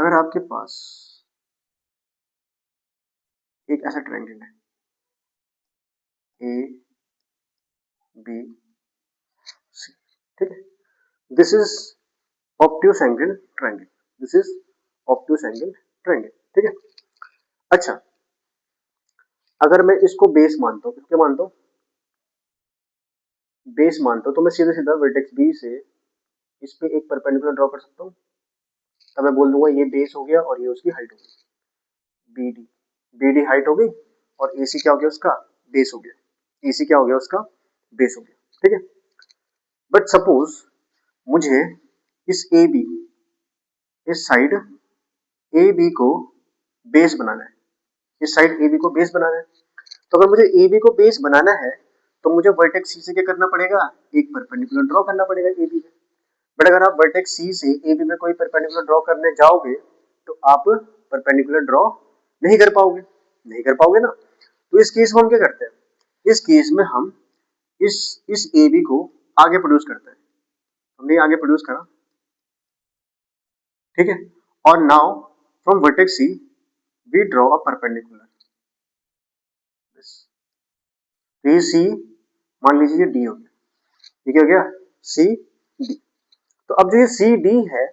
अगर आपके पास एक ऐसा ट्रायंगल है ए बी सी, ठीक है, this is obtuse angle triangle, this is obtuse angle triangle, ठीक है। अच्छा, अगर मैं इसको बेस मानता हूं, क्या मानता हूं, बेस मानता हूं, तो मैं सीधा सीधा वर्टेक्स बी से इस पे एक परपेंडिकुलर ड्रॉ कर सकता हूं। तब मैं बोल दूंगा ये बेस हो गया और ये उसकी हाइट हो गई, बी डी हाइट हो गई और ए सी क्या हो गया, उसका बेस हो गया, ए सी क्या हो गया, उसका बेस हो गया, ठीक है। बट सपोज मुझे इस ए बी, इस साइड ए बी को बेस बनाना है, इस साइड ए बी को बेस बनाना है, तो अगर मुझे ए बी को बेस बनाना है तो मुझे वर्टेक्स सी से क्या करना पड़ेगा, एक परपेंडिकुलर ड्रॉ करना पड़ेगा ए बी में। बट अगर आप वर्टेक्स सी से ए बी में कोई परपेंडिकुलर ड्रॉ करने जाओगे तो आप परपेंडिकुलर ड्रॉ नहीं कर पाओगे, नहीं कर पाओगे ना। तो इस केस में हम क्या करते हैं, इस केस में हम इस ए बी को आगे प्रोड्यूस करते हैं, हमने आगे प्रोड्यूस करा, ठीक है। और now from vertex C we draw a perpendicular, ये सी मान लीजिए डी हो गया, ये क्या हो गया, सी डी। तो अब जो ये सी डी है,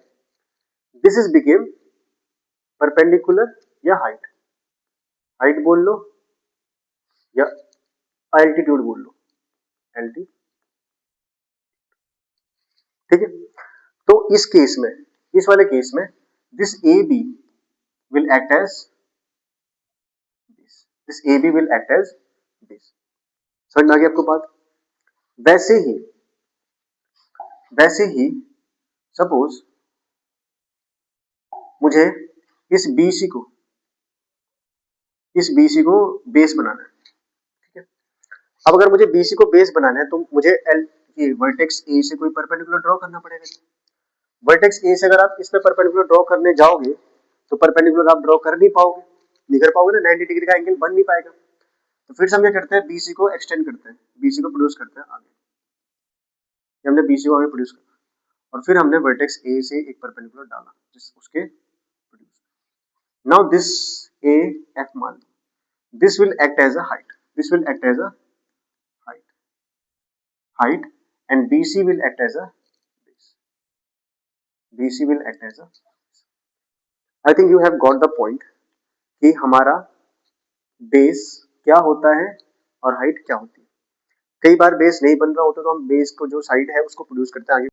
दिस इज बिकेम परपेंडिकुलर या हाइट, हाइट बोल लो या एल्टीट्यूड बोल लो, एल्टीट्यूड, ठीक है। तो इस केस में, इस वाले केस में this A B will act as this, this A B will act as this. समझ में आ गई आपको बात। वैसे ही सपोज मुझे इस BC को, इस BC को बेस बनाना है, ठीक है। अब अगर मुझे BC को बेस बनाना है तो मुझे ये वर्टेक्स A से कोई परपेंडिकुलर ड्रॉ करना पड़ेगा। वर्टेक्स A से अगर आप इस पे परपेंडिकुलर ड्रॉ करने जाओगे तो परपेंडिकुलर आप ड्रॉ कर नहीं पाओगे, नहीं कर पाओगे ना, 90 डिग्री का एंगल बन नहीं पाएगा। तो फिर से हम क्या करते हैं, BC को एक्सटेंड करते हैं, BC को प्रोड्यूस करते हैं आगे, हमने BC को आगे प्रोड्यूस करा और फिर हमने वर्टेक्स A से एक परपेंडिकुलर डाला जिस उसके produce. Now this A F मान लो, this will act as a height, this will act as a height and BC will act as a base, BC will act as a, I think you have got the point कि हमारा base क्या होता है और height क्या होती है। कई बार बेस नहीं बन रहा होता तो हम बेस को जो साइड है उसको प्रोड्यूस करते हैं आगे।